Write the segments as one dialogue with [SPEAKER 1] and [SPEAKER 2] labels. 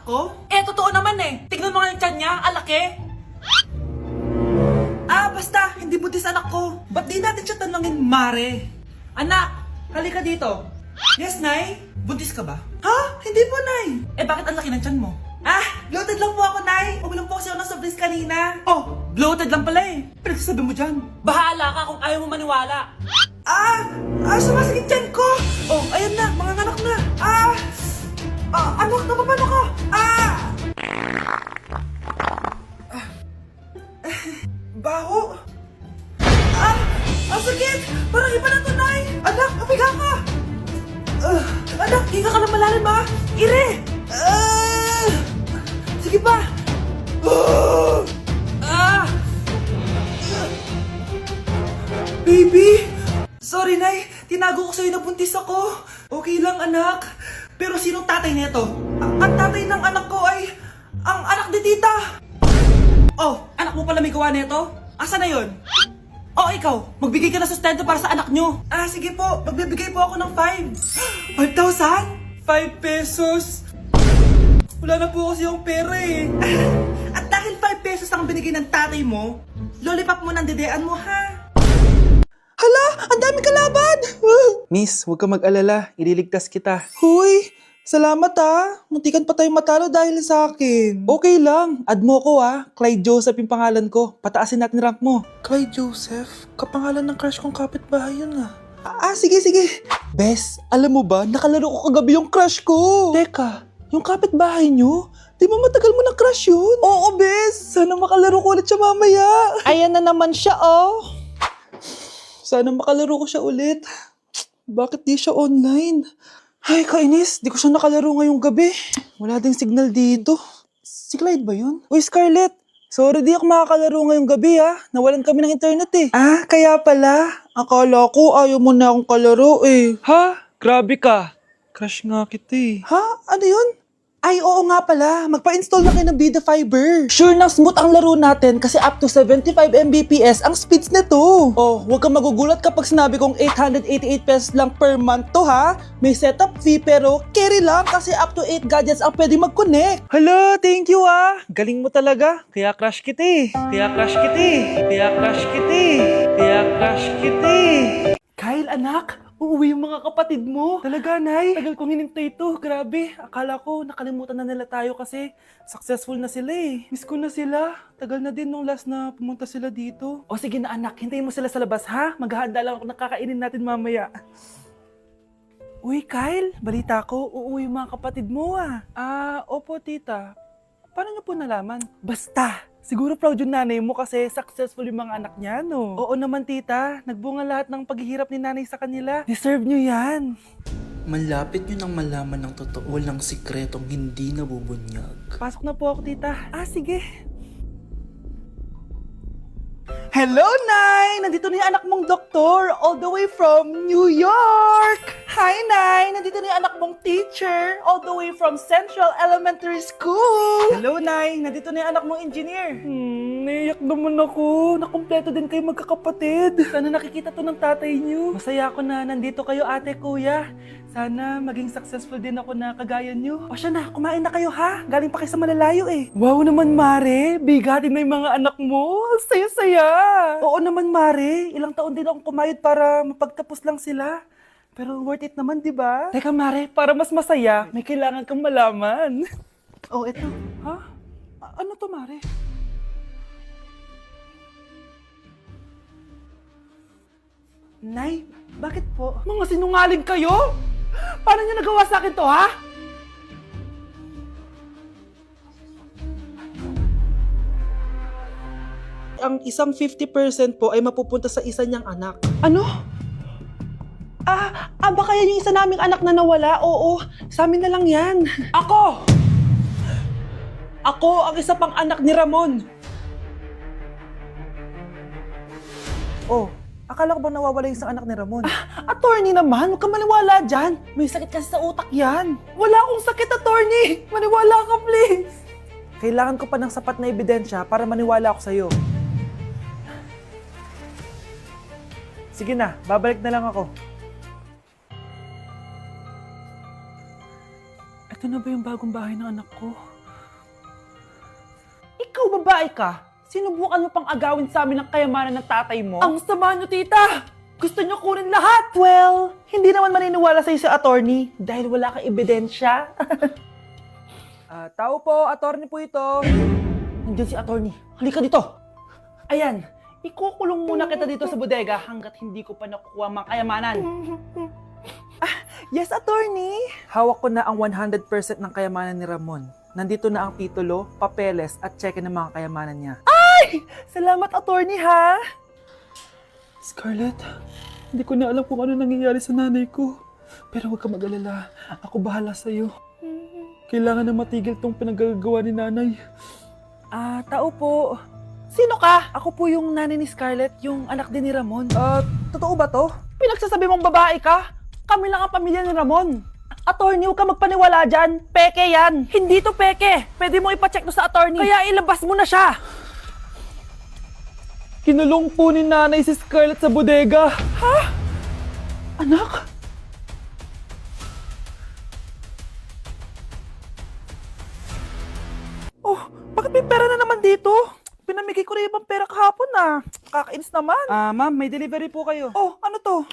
[SPEAKER 1] ko? Eh, totoo naman eh. Tignan mo nga yung tiyan niya, alaki. Basta, hindi buntis anak ko. Ba't di natin siya tanungin, Mare? Anak, halika dito. Yes, Nay? Buntis ka ba? Ha? Hindi po, Nay. Eh, bakit ang laki ng tiyan mo? Bloated lang po ako, Nay. Uminom po kasi ako ng soft drinks kanina. Oh, bloated lang pala eh. Pinagsasabi mo dyan. Bahala ka kung ayaw mo maniwala. Sumasakit tiyan ko. Oh, ayan na, mga anak na. Anak, napapano ko. Baho. Ang sakit. Parang iba na to, Nay. Anak, papiga ka. Anak, hinga ka na malalim, ha? Ire. Sige pa. Baby. Sorry, Nay. Tinago ko sa'yo na buntis ako. Okay lang, anak. Pero sinong tatay nito? Ang tatay ng anak ko ay ang anak ni tita. Oh, anak mo pala may gawa nito? Asa na yun? Oh, ikaw, magbigay ka na sustento para sa anak nyo. Sige po, magbibigay po ako ng 5. 5,000? 5 pesos? Wala na po kasi yung pera eh. At dahil 5 pesos ang binigay ng tatay mo, lollipop mo ng dedean mo, ha? Hala, ang daming kalaban!
[SPEAKER 2] Miss, huwag ka mag-alala. Ililigtas kita.
[SPEAKER 1] Huy, salamat ha. Muntikan pa tayo matalo dahil sa akin.
[SPEAKER 2] Okay lang. Add mo ko Clyde Joseph yung pangalan ko. Pataasin natin rank mo.
[SPEAKER 1] Clyde Joseph? Kapangalan ng crush kong kapitbahay yun sige.
[SPEAKER 2] Bes, alam mo ba, nakalaro ko kagabi yung crush ko.
[SPEAKER 1] Teka, yung kapitbahay nyo? Di ba matagal mo na crush yun?
[SPEAKER 2] Oo, Bes. Sana makalaro ko ulit siya mamaya.
[SPEAKER 1] Ayan na naman siya, oh.
[SPEAKER 2] Sana makalaro ko siya ulit. Bakit di siya online? Ay, kainis. Di ko siya nakalaro ngayong gabi. Wala ding signal dito. Si Clyde ba yun? Uy, Scarlett. Sorry, di ako makakalaro ngayong gabi Nawalan kami ng internet eh.
[SPEAKER 1] Kaya pala. Akala ko ayaw mo na akong kalaro eh.
[SPEAKER 2] Ha? Grabe ka. Crush nga kita eh.
[SPEAKER 1] Ha? Ano yun? Ay, oo nga pala. Magpa-install na kayo ng Bida Fiber. Sure na smooth ang laro natin kasi up to 75 Mbps ang speeds nito. Oh, huwag kang magugulat kapag sinabi kong 888 pesos lang per month to ha. May setup fee pero carry lang kasi up to 8 gadgets ang pwede mag-connect.
[SPEAKER 2] Hala, thank you Galing mo talaga. Kaya crush kita eh.
[SPEAKER 1] Kyle, anak, uuwi yung mga kapatid mo.
[SPEAKER 2] Talaga, Nay?
[SPEAKER 1] Tagal kong hinintay ito. Grabe. Akala ko nakalimutan na nila tayo kasi successful na sila eh.
[SPEAKER 2] Miss ko na sila. Tagal na din nung last na pumunta sila dito.
[SPEAKER 1] O sige na anak, hintayin mo sila sa labas ha. Maghahanda lang ako ng kakainin natin mamaya. Uy Kyle, balita ko, uuwi yung mga kapatid mo
[SPEAKER 2] Opo, tita. Paano niyo po nalaman?
[SPEAKER 1] Basta, siguro proud yung nanay mo kasi successful yung mga anak niya, no?
[SPEAKER 2] Oo naman, tita. Nagbunga lahat ng paghihirap ni nanay sa kanila.
[SPEAKER 1] Deserve nyo yan.
[SPEAKER 3] Malapit nyo nang malaman ng totoo lang sikretong hindi nabubunyag.
[SPEAKER 2] Pasok na po ako, tita.
[SPEAKER 1] Sige. Hello, Nay! Nandito na yung anak mong doktor all the way from New York! Hi, Nay! Nandito na yung anak mong teacher all the way from Central Elementary School!
[SPEAKER 2] Hello, Nay. Nandito na yung anak mong engineer.
[SPEAKER 1] Naiyak naman ako. Nakumpleto din kayo magkakapatid. Sana nakikita to ng tatay niyo.
[SPEAKER 2] Masaya ako na nandito kayo, ate, kuya. Sana maging successful din ako na kagaya nyo.
[SPEAKER 1] O siya na, kumain na kayo ha. Galing pa kayo sa malalayo eh.
[SPEAKER 2] Wow naman, Mare. Bigatin na yung mga anak mo. Ang saya-saya.
[SPEAKER 1] Oo naman, Mare. Ilang taon din akong kumayod para mapagtapos lang sila. Pero worth it naman, di ba?
[SPEAKER 2] Teka, Mare, para mas masaya, may kailangan kang malaman.
[SPEAKER 1] Oh, eto.
[SPEAKER 2] Ha?
[SPEAKER 1] Ano to, Mare? Nay, bakit po?
[SPEAKER 2] Mga sinungaling kayo?
[SPEAKER 1] Paano niyo nagawa sa akin to, ha? Ang isang 50% po ay mapupunta sa isa niyang anak.
[SPEAKER 2] Ano?
[SPEAKER 1] Baka yan yung isa naming anak na nawala? Oo, sa amin na lang yan.
[SPEAKER 2] Ako!
[SPEAKER 1] Ako ang isa pang anak ni Ramon. Oh, akala ko ba nawawala yung isang anak ni Ramon? Attorney naman, huwag ka maniwala dyan. May sakit kasi sa utak yan. Wala akong sakit, attorney. Maniwala ka, please. Kailangan ko pa ng sapat na ebidensya para maniwala ako sa'yo. Sige na, babalik na lang ako.
[SPEAKER 2] Ito na ba yung bagong bahay ng anak ko? babae ka, sinubukan mo pang agawin sa amin ang kayamanan ng tatay mo? Ang sama nyo, tita! Gusto nyo kunin lahat! Well, hindi naman maniniwala sa'yo si attorney dahil wala kang ebidensya. Tao po, attorney po ito. Nandiyan si attorney. Halika dito. Ayan, ikukulong muna kita dito sa bodega hanggat hindi ko pa nakukuha mga kayamanan. Yes, attorney. Hawak ko na ang 100% ng kayamanan ni Ramon. Nandito na ang titulo, papeles at cheque ng mga kayamanan niya. Ay! Salamat, attorney, ha? Scarlett, hindi ko na alam kung ano nangyayari sa nanay ko. Pero huwag ka mag-alala. Ako bahala sa'yo. Kailangan na matigil tong pinagagawa ni nanay. Tao po. Sino ka? Ako po yung nanay ni Scarlett, yung anak din ni Ramon. Totoo ba to? Pinagsasabi mong babae ka? Kami lang ang pamilya ni Ramon. Attorney, huwag ka magpaniwala dyan. Peke yan. Hindi to peke. Pwede mo ipacheck to sa attorney. Kaya ilabas mo na siya. Kinulong po ni nanay si Scarlett sa bodega. Ha? Anak? Oh, bakit may pera na naman dito? Pinamigay ko rin ibang pera kahapon Kakainis naman. Ma'am, may delivery po kayo. Oh, ano to?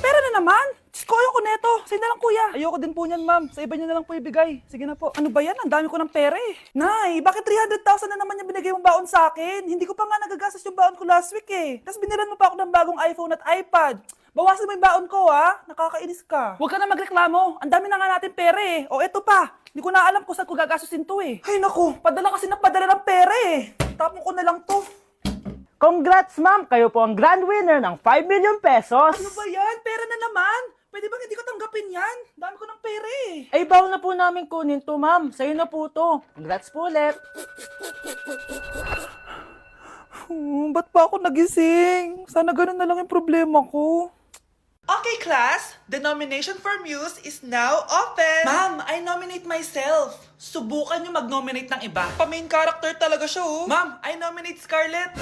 [SPEAKER 2] Pera na naman? Diyos ko, ayoko neto. Sa'yo na lang, kuya. Ayoko din po niyan, ma'am. Sa iba niyo na lang po ibigay. Sige na po. Ano ba yan? Ang dami ko ng pera eh. Nay, bakit 300,000 na naman yung binigay mong baon sa akin? Hindi ko pa nga nagagastos yung baon ko last week eh. Tapos biniran mo pa ako ng bagong iPhone at iPad. Bawasan mo yung baon ko, ha? Nakakainis ka. Huwag ka na magreklamo. Ang dami na nga natin pera eh. O eto pa. Hindi ko na alam kung saan ko gagastusin to eh. Ay naku, padala kasi ng padala ng pera eh. Tapon ko na lang to.
[SPEAKER 4] Congrats, ma'am! Kayo po ang grand winner ng 5 million pesos.
[SPEAKER 2] Ano ba yan? Pera na naman. Pwede ba hindi ko tanggapin yan? Dami ko ng pera eh.
[SPEAKER 4] Ay, bawal na po namin kunin to, ma'am. Sa'yo na po to. Congrats po ulit.
[SPEAKER 2] Ba't pa ako nagising? Sana ganun na lang yung problema ko.
[SPEAKER 1] Okay, class. The nomination for Muse is now open. Ma'am, I nominate myself. Subukan niyo mag-nominate ng iba. Pa-main character talaga siya, oh. Ma'am, I nominate Scarlett.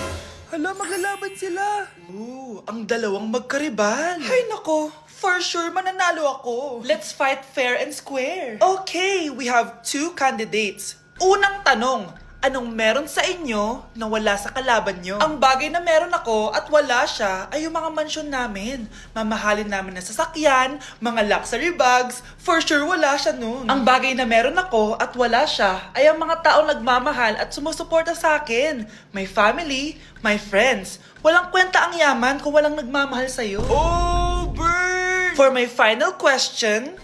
[SPEAKER 2] Hala, maglalaban sila.
[SPEAKER 1] Ooh, ang dalawang magkaribal. Ay nako, for sure mananalo ako. Let's fight fair and square. Okay, we have 2 candidates. Unang tanong, anong meron sa inyo na wala sa kalaban nyo? Ang bagay na meron ako at wala siya ay yung mga mansyon namin. Mamahalin namin na sasakyan, mga luxury bags, for sure wala siya nun. Ang bagay na meron ako at wala siya ay ang mga taong nagmamahal at sumusuporta sa akin. My family, my friends. Walang kwenta ang yaman kung walang nagmamahal sa'yo. Oh, burn! For my final question,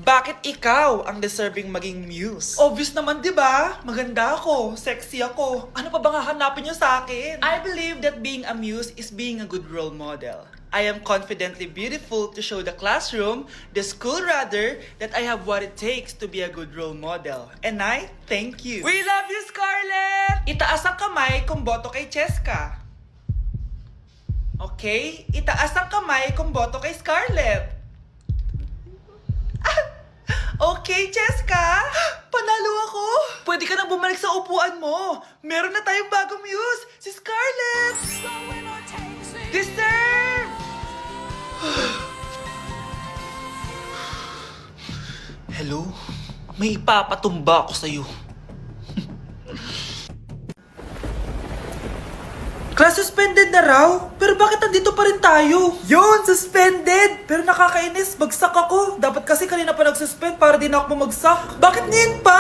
[SPEAKER 1] bakit ikaw ang deserving maging muse? Obvious naman, di ba? Maganda ako, sexy ako. Ano pa bang hahanapin niyo sa akin? I believe that being a muse is being a good role model. I am confidently beautiful to show the classroom, the school rather, that I have what it takes to be a good role model. And I thank you. We love you, Scarlett! Itaas ang kamay kung boto kay Cheska. Okay? Itaas ang kamay kung boto kay Scarlett. Okay, Cheska! Panalo ako! Pwede ka nang bumalik sa upuan mo! Meron na tayong bagong muse! Si Scarlett! Deserve! Hello? May ipapatumba ako sa'yo. Class suspended na raw? Pero bakit nandito pa rin tayo? Yun! Suspended! Pero nakakainis, bagsak ako. Dapat kasi kanina pa nag-suspend para di na ako bumagsak. Bakit ngayon pa?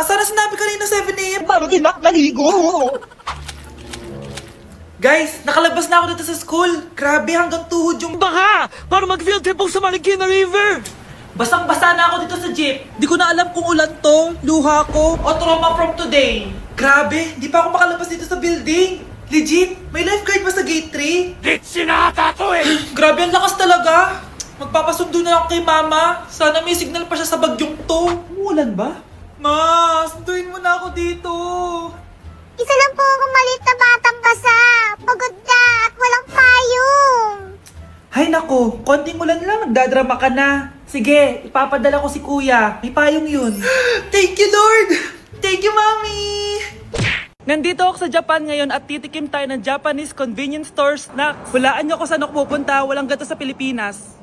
[SPEAKER 1] Sana sinabi kanina 7 a.m.
[SPEAKER 4] Paano din ako naligo?
[SPEAKER 1] Guys, nakalabas na ako dito sa school. Grabe, hanggang tuhod yung...
[SPEAKER 4] Baka! Para mag-field trip sa Marikina River!
[SPEAKER 1] Basang-basa na ako dito sa jeep. Di ko na alam kung ulan to, luha ko, o trauma from today. Grabe, di pa ako makalabas dito sa building. Legit, may lifeguard ba sa gate 3?
[SPEAKER 4] Dit sinata to eh!
[SPEAKER 1] Grabe, ang lakas talaga. Magpapasundo na ako kay mama. Sana may signal pa siya sa bagyong to. Umulan ba? Ma, sunduin mo na ako dito.
[SPEAKER 5] Isa lang po akong maliit na batang basa. Pagod na at walang payong.
[SPEAKER 1] Hay nako, konting ulan lang, nagdadrama ka na. Sige, ipapadala ko si kuya. May payong yun. Thank you, Lord! Thank you, Mommy!
[SPEAKER 2] Nandito ako sa Japan ngayon at titikim tayo ng Japanese convenience store snacks. Hulaan niyo kung saan ako pupunta, walang gato sa Pilipinas.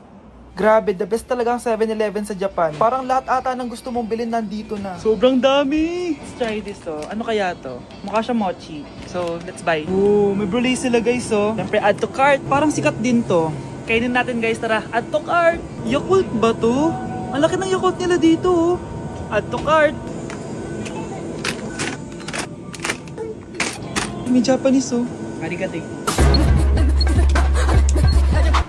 [SPEAKER 2] Grabe, the best talaga ang 7-Eleven sa Japan. Parang lahat ata ng gusto mong bilhin nandito na. Sobrang dami! Let's try this, oh. Ano kaya to? Mukha siya mochi. So, let's buy. Oh, may brulee sila, guys, oh. Siyempre, add to cart. Parang sikat din to. Kainin natin, guys, tara. Add to cart. Yakult ba to? Ang laki ng Yakult nila dito, oh. Add to cart. May Japanese, oh. Arigato.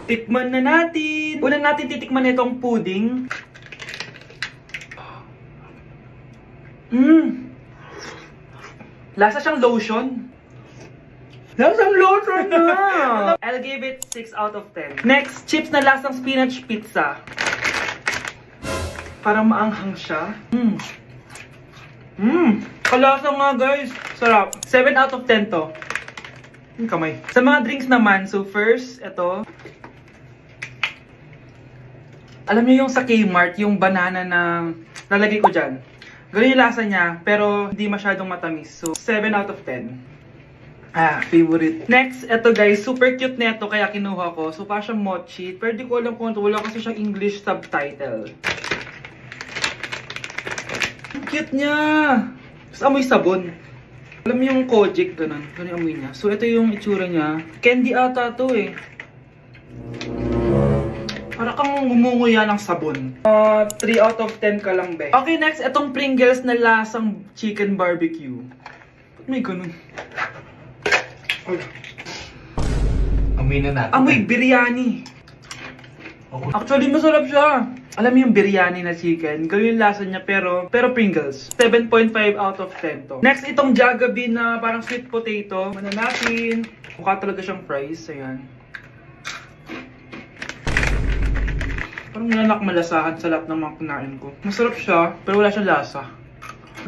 [SPEAKER 2] Tikman na natin. Una natin titikman itong pudding. Lasa siyang lotion. Lasang lotion na! I'll give it 6 out of 10. Next, chips na lasang spinach pizza. Parang maanghang siya. Kalasa nga, guys. Sarap. 7 out of 10 to. Kamay. Sa mga drinks naman, so first, ito. Alam niyo yung sa Kmart, yung banana na nalagay ko dyan. Ganun yung lasa niya, pero hindi masyadong matamis. So, 7 out of 10. Favorite. Next, ito guys, super cute na ito, kaya kinuha ko. So, parang siyang mochi. Pero di ko alam kung ito, wala kasi siyang English subtitle. Ang cute niya! Tapos amoy sabon. Alam mo yung Kojic, ganun. Ganun yung amoy niya. So, ito yung itsura niya. Candy ata to eh. Para kang gumunguya ng sabon. 3 out of 10 ka lang, be. Okay, next, itong Pringles na lasang chicken barbecue. Ba't may ganun?
[SPEAKER 1] Amoy na natin.
[SPEAKER 2] Amoy biryani. Actually, masarap siya. Alam mo yung biryani na chicken, ganun yung lasa niya, pero Pringles. 7.5 out of 10 to. Next, itong Jollibee na parang sweet potato. Mana natin. Mukha talaga siyang fries. Ayan. Parang nanak malasahan sa lahat ng mga kinain ko. Masarap siya, pero wala siyang lasa.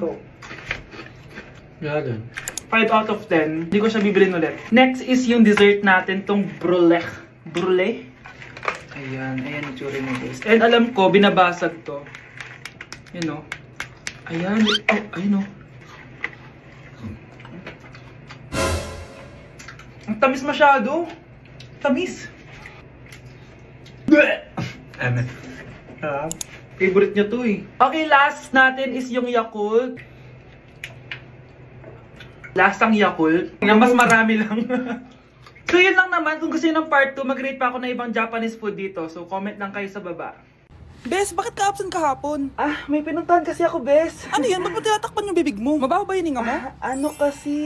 [SPEAKER 2] So, 5 out of 10. Hindi ko siya bibilin ulit. Next is yung dessert natin, tong brulee. Brulee? Ayan, ayan yung tsura niya, guys. And alam ko, binabasag to. Yun, o. Ayan, oh, ayun, o. Ang tamis masyado. Tamis. Favorite niya to eh. Okay, last natin is yung Yakult. Lasang Yakult. Na mas marami lang. So yun lang naman. Kung gusto nyo ng part 2, mag-rate pa ako ng ibang Japanese food dito. So comment lang kayo sa baba.
[SPEAKER 1] Bes, bakit ka absent kahapon?
[SPEAKER 2] May pinuntahan kasi ako, Bes.
[SPEAKER 1] Ano yan? Ba't mo tinatakpan yung bibig mo? Mabaho ba yung hininga mo?
[SPEAKER 2] Ano kasi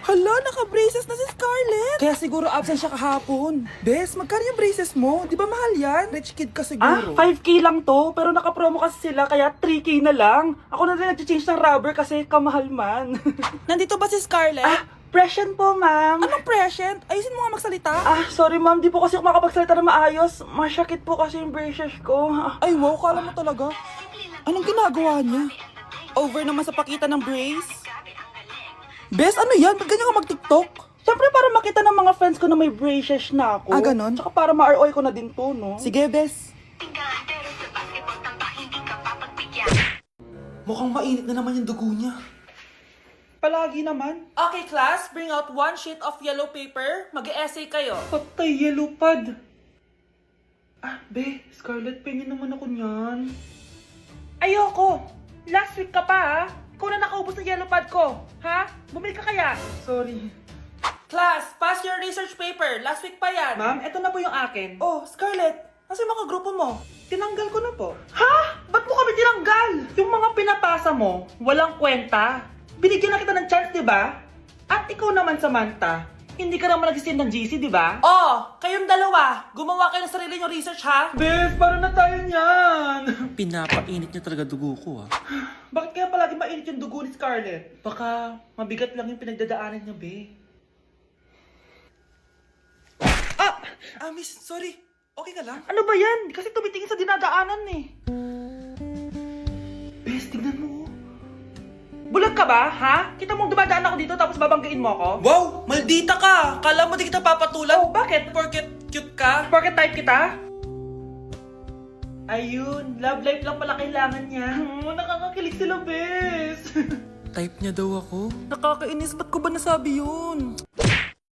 [SPEAKER 1] Hala, naka-braces na si Scarlett! Kaya siguro absent siya kahapon. Bes, magkano yung braces mo? Di ba mahal yan? Rich kid ka siguro.
[SPEAKER 2] 5K lang to. Pero naka-promo kasi sila, kaya 3K na lang. Ako na rin nag-change ng rubber kasi kamahal man.
[SPEAKER 1] Nandito ba si Scarlett?
[SPEAKER 2] Present po, ma'am.
[SPEAKER 1] Anong present? Ayusin mo nga magsalita.
[SPEAKER 2] Sorry ma'am, di po kasi ako makapagsalita na maayos. Masyakit po kasi yung braces ko.
[SPEAKER 1] Ay wow, kala mo talaga. Anong ginagawa niya? Over naman sa pakita ng brace? Bes, ano yan? Ba't ganyan ka mag-tiktok?
[SPEAKER 2] Siyempre para makita ng mga friends ko na may braces na ako.
[SPEAKER 1] Ganon?
[SPEAKER 2] Tsaka para ma-ROI ko na din to, no?
[SPEAKER 1] Sige, Bes. Mukhang mainit na naman yung dugo niya.
[SPEAKER 2] Palagi naman.
[SPEAKER 1] Okay, class. Bring out 1 sheet of yellow paper. Mag-essay kayo.
[SPEAKER 2] Patay, yellow pad. Be, Scarlett, pengin naman ako niyan.
[SPEAKER 1] Ayoko. Last week ka pa, ha? Ikaw na nakaubos ng yellow pad ko. Ha? Bumili ka kaya?
[SPEAKER 2] Sorry.
[SPEAKER 1] Class, pass your research paper. Last week pa yan.
[SPEAKER 2] Ma'am, eto na po yung akin.
[SPEAKER 1] Oh, Scarlett. Nasa yung mga grupo mo?
[SPEAKER 2] Tinanggal ko na po.
[SPEAKER 1] Ha? Ba't mo kami tinanggal? Yung mga pinapasa mo, walang kwenta. Binigyan na kita ng chance, di ba? At ikaw naman, Samantha, hindi ka naman nag-send ng GC, di ba? Oh, kayong dalawa, gumawa kayo ng sarili niyong research, ha?
[SPEAKER 2] Bes, paano na tayo niyan?
[SPEAKER 3] Pinapainit niya talaga dugo ko, ah.
[SPEAKER 2] Bakit kaya palagi mainit yung dugo ni Scarlett? Baka mabigat lang yung pinagdadaanan niya, be.
[SPEAKER 1] Miss, sorry. Okay ka lang?
[SPEAKER 2] Ano ba yan? Kasi tumitingin sa dinadaanan eh.
[SPEAKER 1] Bes, tignan mo. Bulag ka ba, ha? Kita mong dumadaan ako dito tapos babanggain mo ako? Wow! Maldita ka! Kala mo di kita papatulan? Oh, bakit? Porket cute ka? Porket type kita? Ayun, love life lang pala kailangan niya. Nakakakilig sila, Bes.
[SPEAKER 3] Type niya daw ako.
[SPEAKER 1] Nakakainis, ba't ko ba nasabi yun?